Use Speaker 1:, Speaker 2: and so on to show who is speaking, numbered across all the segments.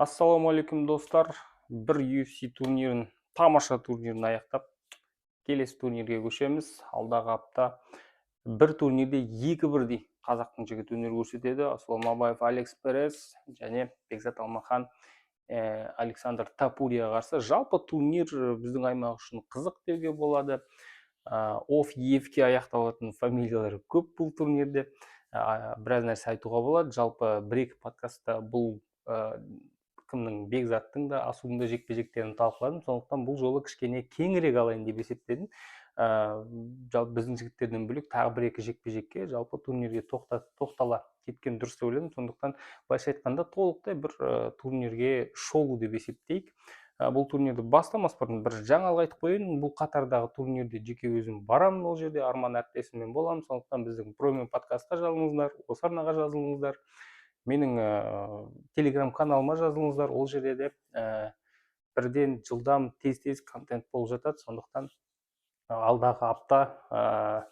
Speaker 1: Ассалаумағалейкум достар. Бір UFC турнирін, тамаша турнирін аяқтап, келесі турнирге көшеміз. Алдағы апта бір турнирде екі бірдей қазақтың жігіті өнер көрсетеді. Аслан Мабаев, Алекс Перес және Бекзат Алмахан, Александр Тапурияға қарсы. Жалпы турнир біздің аймақ үшін қызық деуге болады. Ефке аяқталатын фамилиялар көп бұл турнирде. Біраз нәрсе айтуға болады. Жалпы бір-екі подкастта бұл кімнің, Бекзаттың да, Асудың да жекпе-жектерін талқыладым. Сондықтан бұл жолы кішкене кеңірек алайын деп есептедім. Жалпы біздің жігіттерден бөлек тағы бір-екі жекпе-жекке жалпы турнирге тоқтала кеткен дұрыс деп ойлаймын. Сондықтан былайша айтқанда толықтай бір турнирге шоу деп есептейік. Бұл турнирді бастамас бұрын бір жаңалық айтып қояйын. Бұл қатардағы турнирде жеке өзім барамын, ол жерде Арман әріптесіммен боламын. Сондықтан біздің промен подкастқа жазылыңыздар, осы арнаға жазылыңыздар, менің телеграм каналыма жазылыңыздар. Ол жерде де бірден жылдам тез контент болып жатады. Сондықтан алдағы апта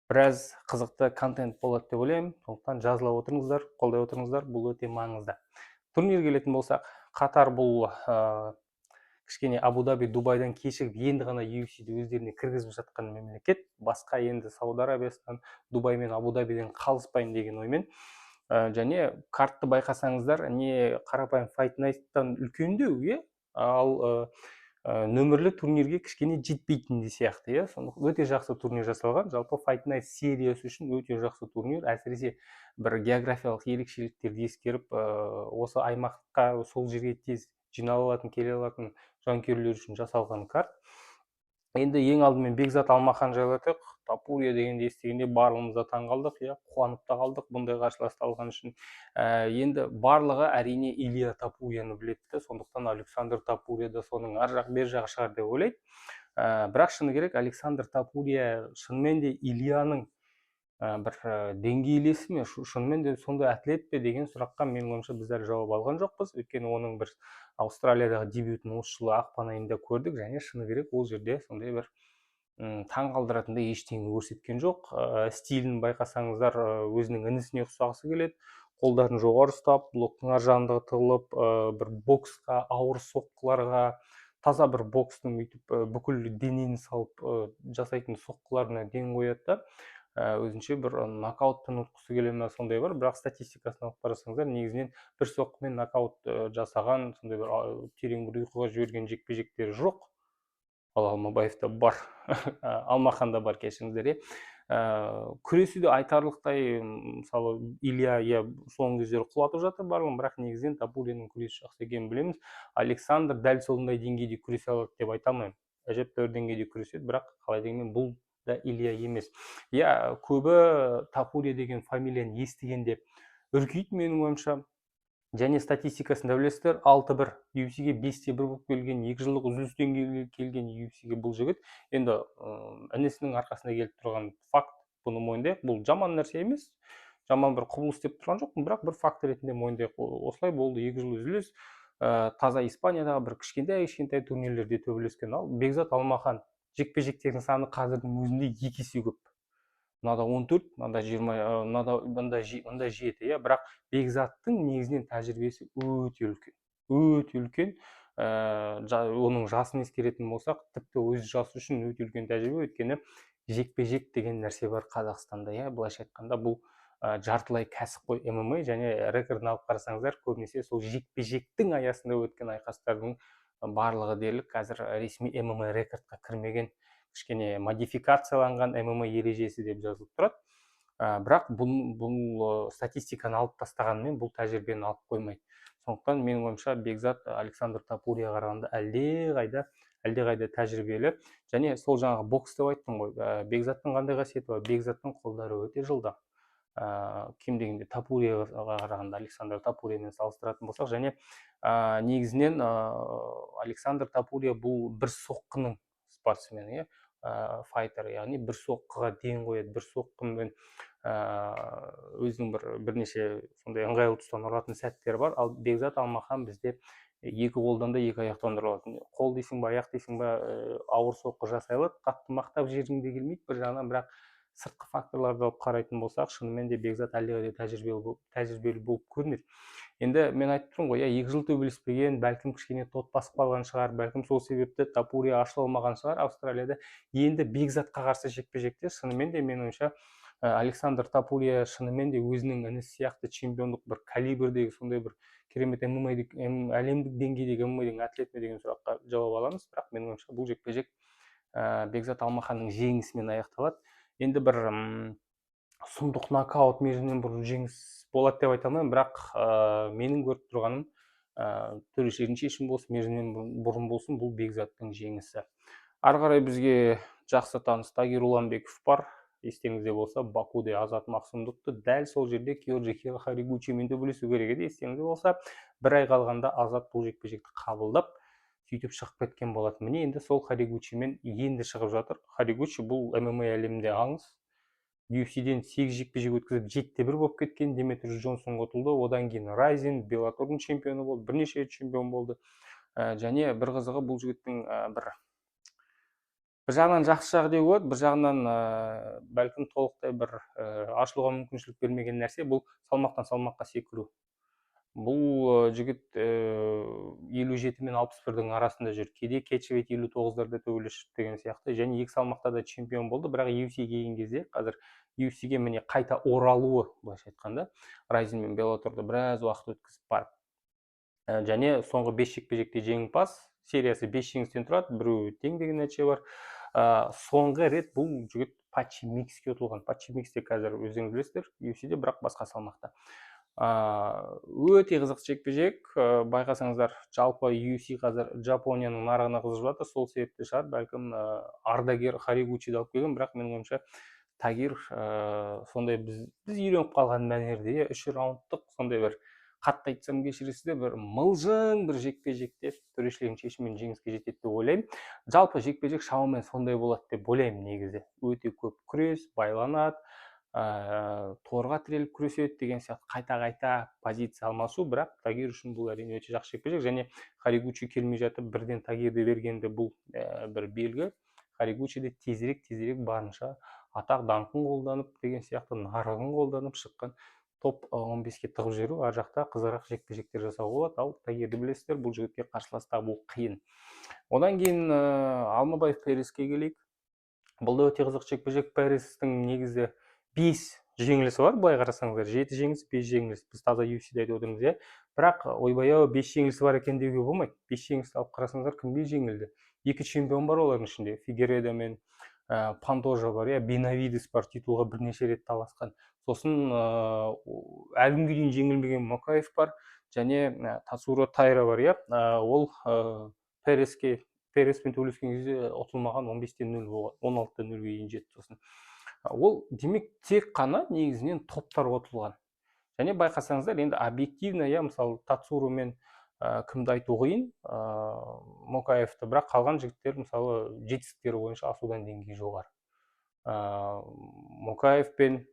Speaker 1: біраз қызықты контент болады деп ойлаймын. Сондықтан жазыла отырыңыздар, қолдай отырыңыздар, бұл өте маңызды. Турнирге келетін болсақ, Қатар бұл кішкене Абу-Даби, Дубайдан кешігіп енді ғана UFC-ді өздеріне кіргізіп жатқан мемлекет. Басқа енді Сауд Арабиясынан, Дубай мен Абу-Дабиден қалыспайын деген оймен. Және картты байқасаңыздар, не қарапайым Fight Night-тан үлкендеу, ал нөмірлі турнирге кішкене жетпейтін де сияқты. Сондықтан өте жақсы турнир жасалған. Жалпы Fight Night сериясы үшін өте жақсы турнир. Әсіресе бір географиялық ерекшеліктерді ескеріп, осы аймаққа, сол жерге тез жинала алатын, келе алатын жанкүйерлер үшін жасалған карт. Енді ең алдымен Бекзат Алмахан жайлы айтайық. Тапурия дегенді естігенде барлығымыз да таң қалдық, қуанып та қалдық бұндай қарсыласты алған үшін. Енді барлығы әрине Илья Тапурияны біледі, сондықтан Александр Тапурия да соның ар жақ бер жағы шығар деп ойлайды. Бірақ шыны керек, Александр Тапурия шынымен де Ильяның бір деңгейлесі ме, шынымен де сондай атлет пе деген сұраққа менің ойымша біздер жауап алған жоқпыз. Өйткені оның бір Австралиядағы дебютін осы жылы ақпан айында көрдік, және шыны керек ол жерде сондай бір таң қалдыратындай ештеңе көрсеткен жоқ. Стилін байқасаңыздар, өзінің інісіне ұқсағысы келеді. Қолдарын жоғары ұстап, блоктың ар жағында тығылып, бір боксқа, ауыр соққыларға, таза бір бокстың өйтіп бүкіл денені салып жасайтын соққыларына ден қояды да. Өзінше бір нокауттан ұтқысы келе ме, сондай бар. Бірақ статистикасын алып қарасаңыздар, негізінен бір соққымен нокаут жасаған, сондай бір терең бір ұйқыға жіберген жекпе-жектері жоқ. Ал Алмабаевта бар, Алмаханда бар, кешіріңіздер. Күресуде айтарлықтай, мысалы, Илья соңғы кездері құлатып жатыр барлығын, бірақ негізінен Тапурияның күресі жақсы екенін білеміз. Александр дәл сондай деңгейде күресе алады деп айта алмаймын. Әжептәуір деңгейде күреседі, бірақ қалай дегенмен бұл да Илья емес. Көбі Тапурия деген фамилияны естігенде үркейді менің ойымша. Және статистикасында білесіздер, 6-1 UFC-ге 5-1 болып келген, 2 жылдық үзілістен келген UFC-ге бұл жігіт. Енді інісінің арқасында келіп тұрған факт, бұны мойындайық. Бұл жаман нәрсе емес, жаман бір құбылыс деп тұрған жоқпын, бірақ бір факт ретінде мойындайық. Осылай болды, 2 жыл үзіліс. Таза Испаниядағы бір кішкентай турнирлерде төбелескен. Ал Бекзат Алмахан жекпе-жектердің саны қазірдің өзінде 2 есе көп. Мынада 14, мында 20, мында 7, бірақ Бекзаттың негізінен тәжірибесі өте үлкен. Оның жасын ескеретін болсақ, тіпті өз жасы үшін өте үлкен тәжірибе, өйткені жекпе-жек деген нәрсе бар Қазақстанда. Былайша айтқанда бұл жартылай кәсіпқой ММА, және рекордын алып қарасаңыздар, көбінесе сол жекпе-жектің аясында өткен айқастардың барлығы дерлік қазір ресми ММА рекордқа кірмеген, кішкене модификацияланған ММА ережесі деп жазылып тұрады. Бірақ бұл статистиканы алып тастағанымен бұл тәжірибені алып қоймайды. Сондықтан менің ойымша Бекзат Александр Тапурияға қарағанда әлдеқайда тәжірибелі. Және сол жаңағы бокс деп айттым ғой. Бекзаттың қандай қасиеті бар? Бекзаттың қолдары өте жылдам. Кем дегенде Тапурияға қарағанда, Александр Тапуриямен салыстыратын болсақ, және негізінен Александр Тапурия бұл бір соққының спортсмені, файтер, яғни бір соққыға ден қояды, бір соққымен өзінің бірнеше сондай ыңғайлы тұстан ұратын сәттері бар. Ал Бекзат Алмахан бізде 2 қолдан да 2 аяқтан ұрылады. Қол дейсің ба, аяқ дейсің ба, ауыр соққы жасай алады, қатты мақтап жергіңде келмейді бір жағынан, бірақ сыртқы факторларды алып қарайтын болсақ, шынымен де Бекзат әлдеқайда тәжірибелі болып көрінеді. Енді мен айтып тұрмын ғой, 2 жыл төбелеспеген, бәлкім кішкене тот басып қалған шығар, бәлкім сол себепті Топурия ашыла алмаған шығар Австралияда. Енді Бекзатқа қарсы жекпе-жекте шынымен де менің ойымша Александр Топурия шынымен де өзінің інісі сияқты чемпиондық бір калибрдегі сондай бір керемет әлемдік деңгейдегі ММА-дің атлет ме деген сұраққа жауап аламыз. Бірақ менің ойымша бұл жекпе-жек Бекзат Алмаханның жеңісімен аяқталады. Енді бір сұмдық нокаут мерзімнен бұрын жеңіс болады деп айта алмаймын, бірақ менің көріп тұрғаным төрешілердің шешімі болсын, мерзімнен бұрын болсын, бұл Бекзаттың жеңісі. Ары қарай бізге жақсы таныс Тагир Уланбеков бар. Естеріңізде болса, Бакуде Азат Мақсұмдықты дәл сол жерде Киоджи Харигучимен төбелесу керек еді. Естеріңізде болса, бір ай қалғанда Азат бұл жекпе-жекті қабылдап, сөйтіп шығып кеткен болатын. Міне енді сол Харигучимен енді шығып жатыр. Харигучи бұл ММА әлемінде аңыз. UFC-ден 8 жекпе-жек өткізіп 7-1 болып кеткен. Деметриус Джонсонға ұтылды. Одан кейін Райзен, Беллатордың чемпионы болды, бірнеше рет чемпион болды. Және бір қызығы, бұл жігіттің бір жағынан жақсы жағы деуге болады, бір жағынан бәлкім толықтай бір ашылуға мүмкіншілік бермеген нәрсе, бұл салмақтан салмаққа секіру. Бұл жігіт 57 мен 61-дің арасында жүр. Кейде кетчвейт 59-ларда төбелесіп деген сияқты. Және екі салмақта да чемпион болды. Бірақ UFC-ге келген кезде, қазір UFC-ге міне қайта оралуы, былайша айтқанда, Райзен мен Беллаторда біраз уақыт өткізіп барып. Және соңғы 5 жекпе-жекте жеңімпаз. Сериясы 5 жеңістен тұрады, біреуі тең деген нәтиже бар. Соңғы рет бұл жігіт Патчи Микске ұтылған. Патчи Миксте қазір өздеріңіз білесіздер, UFC-де, бірақ басқа салмақта. Өте қызық жекпе-жек. Байқасаңыздар, жалпы UFC қазір Жапонияның нарығына қызып жатыр. Сол себепті шығар, бәлкім ардагер Харигучиді алып келген, бірақ менің ойымша Тагир сондай біз үйреніп қалған мәнерде 3 раундтық сондай бір, қатты айтсам кешіресіздер, бір мылжың бір жекпе-жекте төрешілердің шешімімен жеңіске жетеді деп ойлаймын. Жалпы жекпе-жек шамамен сондай болады деп ойлаймын негізі. Өте көп күрес, байланады, торға тіреліп күреседі деген сияқты қайта-қайта позиция алмасу, бірақ Тагир үшін бұл әрине өте жақсы жекпе-жек. Және Харигучи келмей жатып бірден Тагирді бергенде бұл бір белгі. Харигучи де тезірек барынша атақ даңқын қолданып деген сияқты нарығын қолданып шыққан топ 15-ке тығып жіберу, ар жақта қызығырақ жекпе-жектер жасауға болады. Ал Тагирді білесіздер, бұл жігітке қарсылас табу қиын. Одан кейін Алмабаев Переске келейік. Бұл да өте қызық жекпе-жек. Перестің негізі 5 жеңілісі бар, былай қарасаңыздар, 7 жеңіліс, 5 жеңіліс. Біз таза UFC-де айтып отырмыз, бірақ ойбай-ау 5 жеңілісі бар екен деуге болмайды. 5 жеңілісті алып қарасаңыздар, кімге жеңілді? 2 чемпион бар олардың ішінде. Фигередо мен Пантожа бар, Бенавидес бар, титулға бірнеше рет таласқан. Сосын әлі күнге дейін жеңілмеген Мокаев бар, және Тацуро Тайра бар, ол Переспен төбелескен кезде ұтылмаған 15-0 болған, 16-0-ге дейін жетті. Сосын ол демек тек қана негізінен топтарға ұтылған. Және байқасаңыздар, енді объективно, мысалы Тацуро мен кімді айту қиын, Мокаевты, бірақ қалған жігіттер мысалы жетістіктері бойынша асудан деңгейі жоғары. Мокаев пен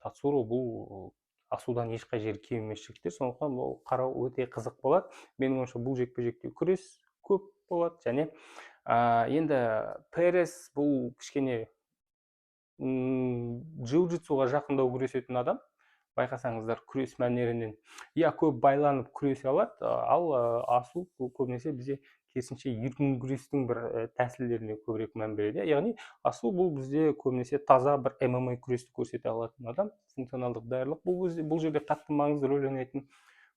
Speaker 1: Тацуро бұл асудан ешқай жері кем емес жігіттер, сондықтан бұл қарау өте қызық болады. Менің ойымша бұл жекпе-жекте күрес көп болады. Және енді Перес бұл кішкене джиу-джитсуға жақындау күресетін адам. Байқасаңыздар, күрес мәнерінен көп байланып күресе алады, ал асу бұл көбінесе бізде керісінше еркін күрестің бір тәсілдеріне көбірек мән береді. Яғни асу бұл бізде көбінесе таза бір ММА күресті көрсете алатын адам, функционалдық даярлық. Бұл жерде қатты маңызды рөл ойнайтын.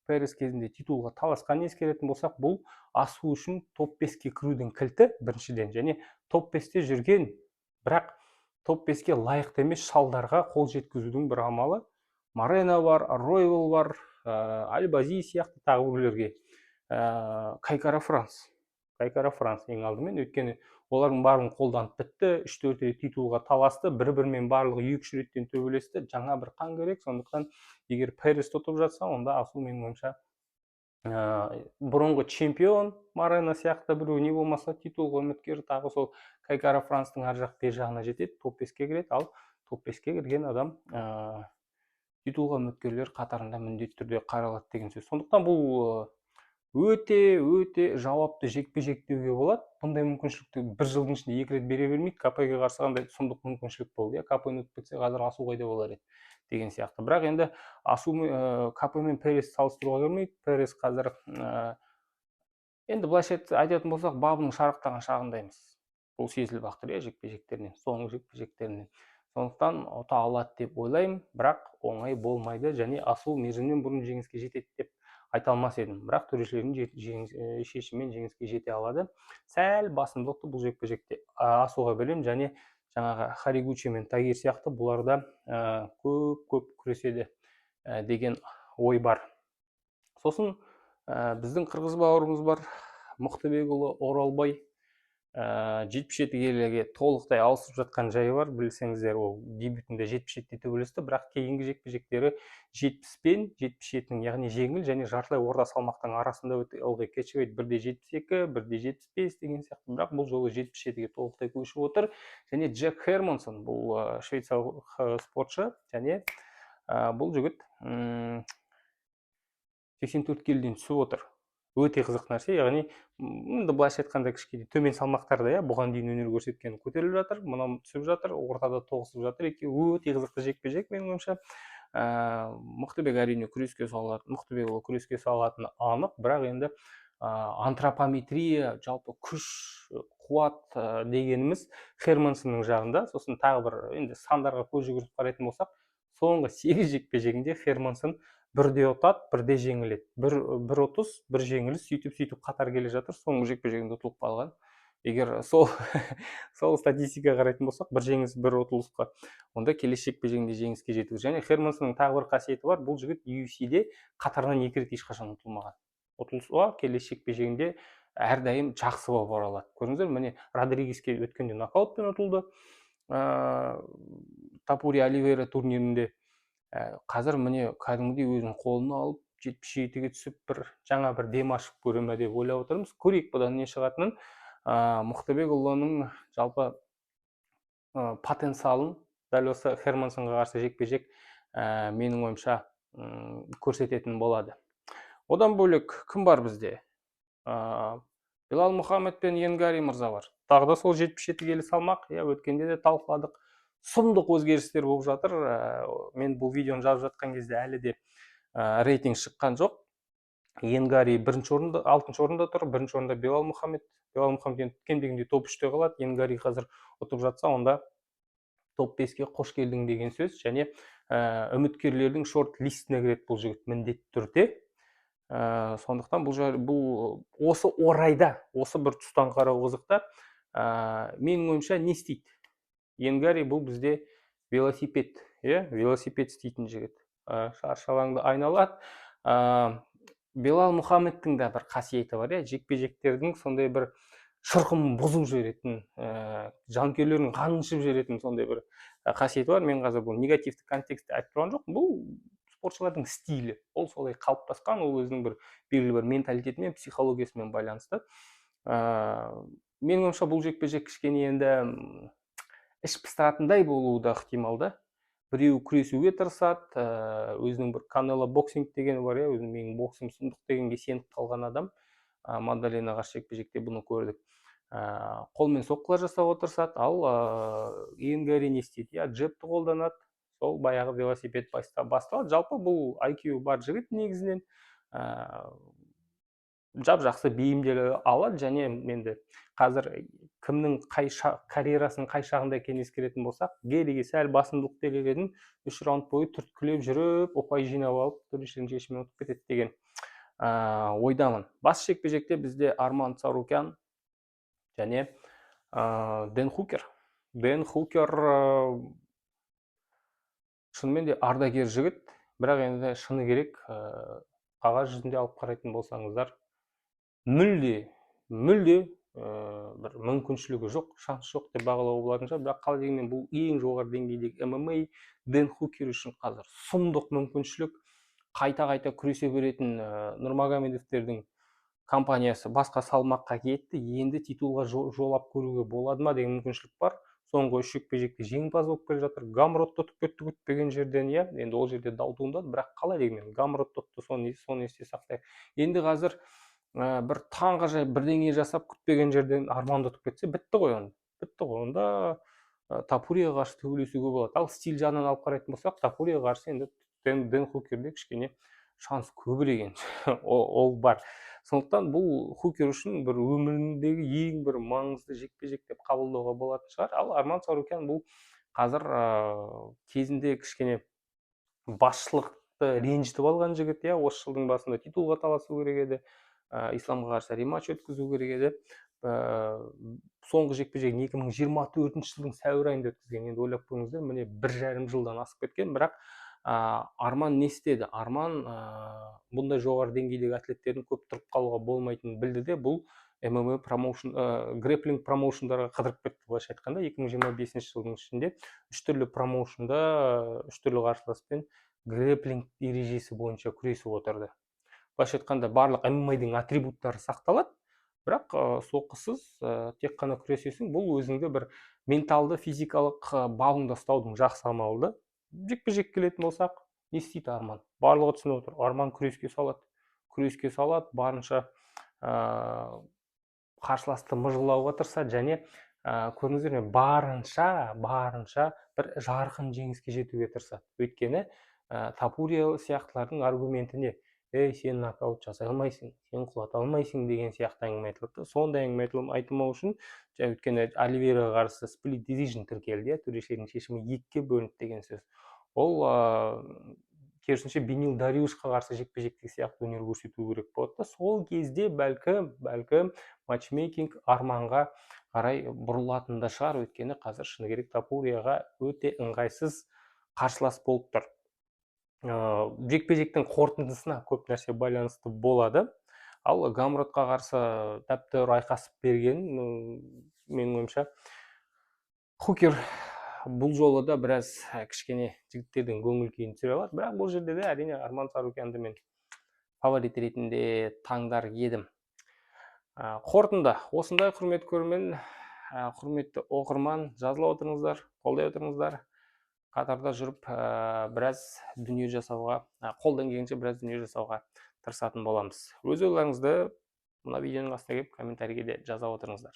Speaker 1: Перес кезінде титулға таласқан ескеретін болсақ, бұл асу үшін топ 5-ке кірудің кілті біріншіден, және топ 5-те жүрген, бірақ топ 5-ке лайықты емес шалдарға қол жеткізудің бір амалы. Марена бар, Ройвел бар, Альбази сияқты тағы біреулерге. Кайкара Франс ең алдымен, өйткені олардың барын қолданып бітті, 3-4 рет титулға таласты, бір-бірімен барлығы 2-3 реттен төбелесті, жаңа бір қан керек. Сондықтан егер Перес ұтып жатса, онда асу менің ойымша бұрынғы чемпион Марена сияқты біреу, не болмаса титулға үміткер, тағы сол Кайкара Франстың ар жақ бер жағына жетеді, топ 5-ке кіреді. Ал топ 5-ке кірген адам титулға үміткерлер қатарында міндетті түрде қаралады деген сөз. Сондықтан бұл өте жауапты жекпе-жек деуге болады. Бұндай мүмкіншілікті бір жылдың ішінде 2 рет бере бермейді. КП-ге қарсы қандай сұмдық мүмкіншілік болды. КП-ні ұтып кетсе, қазір Асу қайда болар еді деген сияқты. Бірақ енді КП мен Перес салыстыруға келмейді. Перес қазір енді былайша айтатын болсақ, бабының шарықтаған шағында емес. Бұл сезіліп ақ тұр жекпе-жектерінен, соңғы жекпе-жектерінен. Сондықтан ұта алады деп ойлаймын, бірақ оңай болмайды, және Асу мерзімнен бұрын жеңіске жетеді деп айта алмас едім. Бірақ төрешілердің шешімімен жеңіске жете алады. Сәл басымдылықты бұл жекпе-жекте Асуға беремін, және жаңағы Харигучи мен Тагир сияқты бұларда көп күреседі деген ой бар. Сосын біздің қырғыз бауырымыз бар, Мықтыбекұлы Оралбай, 77 келіге толықтай ауысып жатқан жайы бар. Білсеңіздер, ол дебютінде 77-те төбелесті, бірақ кейінгі жекпе-жектері 70 пен 77-нің, яғни жеңіл және жартылай орта салмақтың арасында өтті. Ылғи кетчвейт бірде 72, бірде 75 деген сияқты, бірақ бұл жолы 77-ге толықтай көшіп отыр. Және Джек Хермансон, бұл швейцарлық спортшы, және бұл жігіт 84 келіден түсіп отыр. Өте қызық нәрсе, яғни былайша айтқанда кішкене төмен салмақтарда, бұған дейін өнер көрсеткен көтеріліп жатыр, мынау түсіп жатыр, ортада тоғысып жатыр. Екеуі өте қызықты жекпе-жек менің ойымша. Мықтыбек әрине күреске салатыны анық, бірақ енді антропометрия, жалпы күш, қуат дегеніміз Хермансонның жағында. Сосын тағы бір енді сандарға көз жүгіртіп қарайтын болсақ, соңғы 8 жекпе-жегінде Хермансон бірде ұтады, бірде жеңіледі. Бір ұтыс, бір жеңіліс, сөйтіп қатар келе жатыр. Соңғы жекпе-жегінде ұтылып қалған. Егер сол статистикаға қарайтын болсақ, бір жеңіліс, бір ұтылысқа, онда келесі жекпе-жегінде жеңіске жету. Және Хермансонның тағы бір қасиеті бар. Бұл жігіт UFC-де қатарынан 2 рет ешқашан ұтылмаған. Ұтылысқа келесі жекпе-жегінде әрдайым жақсы болып оралады. Көрдіңіздер, міне Родригеске өткенде нокаутпен ұтылды. Тапури Оливейра турнирінде қазір міне кәдімгідей өзінің қолына алып 77-ге түсіп жаңа бір дем ашып көре ме деп ойлап отырмыз. Көрейік бұдан не шығатынын. Мықтыбекұлының жалпы потенциалын дәл осы Хермансонға қарсы жекпе-жек менің ойымша көрсететін болады. Одан бөлек кім бар бізде? Белал Мұхаммед пен Енгари мырза бар. Тағы да сол 77 келі салмақ, өткенде де талқыладық. Сұмдық өзгерістер болып жатыр. Мен бұл видеоны жазып жатқан кезде әлі де рейтинг шыққан жоқ. Енгари 6-шы орында тұр, 1-ші орында Белал Мұхаммед. Белал Мұхаммед кем дегенде топ 3-те қалады. Енгари қазір ұтып жатса, онда топ 5-ке қош келдің деген сөз. Және үміткерлердің шорт листіне кіреді бұл жігіт міндетті түрде. Сондықтан бұл осы орайда, осы бір тұстан қарау қызықта, менің ойымша не істейді? Енгари бұл бізде велосипед істейтін жігіт. Шаршалаңды айналады. Белал Мұхаммедтің да бір қасиеті бар, жекпе-жектердің сондай бір шырқын бұзып жіберетін, жанкүйерлердің қанын ішіп жіберетін сондай бір қасиеті бар. Мен қазір бұл негативті контекстте айтып тұрған жоқ. Бұл спортшылардың стилі. Ол солай қалыптасқан, ол өзінің бір белгілі бір менталитетімен, психологиясымен байланысты. Менің ойымша бұл жекпе-жек кішкене енді іш пыстыратындай болуы да ықтимал да. Біреу күресуге тырысады, өзінің бір Канело боксинг дегені бар, өзінің менің боксым сұмдық дегенге сеніп қалған адам. Мандалина қарсы жекпе-жекте бұны көрдік. Қолмен соққылар жасауға тырысады, ал Енгари не істейді? Джебті қолданады, сол баяғы велосипед басталады. Жалпы бұл IQ бар жігіт негізінен. Жақсы бейімделе алады, және енді қазір кімнің карьерасының қай шағында екенін ескеретін болсақ, Гериге сәл басымдылық берер едім, 3 раунд бойы түрткілеп жүріп, ұпай жинап алып, төрешілердің шешімімен ұтып кетеді деген ойдамын. Бас жекпе-жекте бізде Арман Царукян және Дэн Хукер. Дэн Хукер шынымен де ардагер жігіт, бірақ енді шыны керек, қағаз жүзінде алып қарайтын болсаңыздар, мүлде бір мүмкіншілігі жоқ, шанс жоқ деп бағалауға болатын шығар. Бірақ қалай дегенмен бұл ең жоғары деңгейдегі ММА. Дэн Хукер үшін қазір сұмдық мүмкіншілік. Қайта күресе беретін Нұрмагомедовтердің компаниясы басқа салмаққа кетті. Енді титулға жолап көруге болады ма деген мүмкіншілік бар. Соңғы 3 жекпе-жекте жеңімпаз болып келе жатыр. Гамротты ұтып кетті күтпеген жерден, енді ол жерде дау туындады, бірақ қалай дегенмен Гамротты ұтты, соны есте сақтайық. Енді қазір бір таңғажайып бірдеңе жасап күтпеген жерден арманды ұтып кетсе бітті ғой онда. Бітті ғой онда. Тапуриға қарсы төбелесуге болады. Ал стиль жағынан алып қарайтын болсақ, Тапуриға қарсы енді Дэн Хукерде кішкене шанс көбірек енді. Ол бар. Сондықтан бұл Хукер үшін бір өміріндегі ең бір маңызды жекпе-жек деп қабылдауға болатын шығар. Ал Арман Сарукян бұл қазір кезінде кішкене басшылықты ренжітіп алған жігіт, иә, осы жылдың басында титулға таласу керек еді, Исламға қарсы рематч өткізу керек еді. Соңғы жекпе-жегін 2024 жылдың сәуір айында өткізген. Енді ойлап көріңіздер, міне 1,5 жылдан асып кеткен, бірақ Арман не істеді? Арман бұндай жоғары деңгейдегі атлеттердің көп тұрып қалуға болмайтынын білді де, бұл ММА промоушн, грэплинг промоушндарға қыдырып кетті. Былайша айтқанда 2025 жылдың ішінде 3 түрлі промоушнда 3 түрлі қарсыласпен грэплинг ережесі бойынша күресіп отырды. Былайша айтқанда барлық ММА-дің атрибуттары сақталады, бірақ соққысыз тек қана күресесің. Бұл өзіңді бір менталды, физикалық бауыңда ұстаудың жақсы амалы да. Жекпе-жек келетін болсақ, не істейді Арман? Барлығы түсініп отыр. Арман күреске салады, барынша қарсыласты мыжғылауға тырысады, және көрдіңіздер ме, барынша бір жарқын жеңіске жетуге тырысады. Өйткені Тапурия сияқтылардың аргументі не? Сен нокаут жасай алмайсың, сен құлата алмайсың деген сияқты әңгіме айтылды. Сондай әңгіме айтылмау үшін, өйткені Оливейраға қарсы split decision тіркелді, төрешілердің шешімі 2-ге бөлінді деген сөз. Ол керісінше Бенил Дариушқа қарсы жекпе-жектегі сияқты өнер көрсету керек болады. Сол кезде бәлкім матчмейкинг Арманға қарай бұрылатын да шығар, өйткені қазір шыны керек Тапурияға өте ыңғайсыз қарсылас болып тұр. Жекпе-жектің қорытындысына көп нәрсе байланысты болады. Ал Гамротқа қарсы тәптәуір айқасып берген, менің ойымша, Хукер бұл жолы да біраз кішкене жігіттердің көңіл күйін түсіре алады, бірақ бұл жерде де әрине Арман Сарукянды мен фаворит ретінде таңдар едім. Қорытынды осындай, құрметті көрермен, құрметті оқырман, жазыла отырыңыздар, қолдай отырыңыздар. Қатарда жүріп біраз дүние жасауға, қолдан келгенше біраз дүние жасауға тырысатын боламыз. Өз ойларыңызды мына видеоның астына келіп комментарийге де жаза отырыңыздар.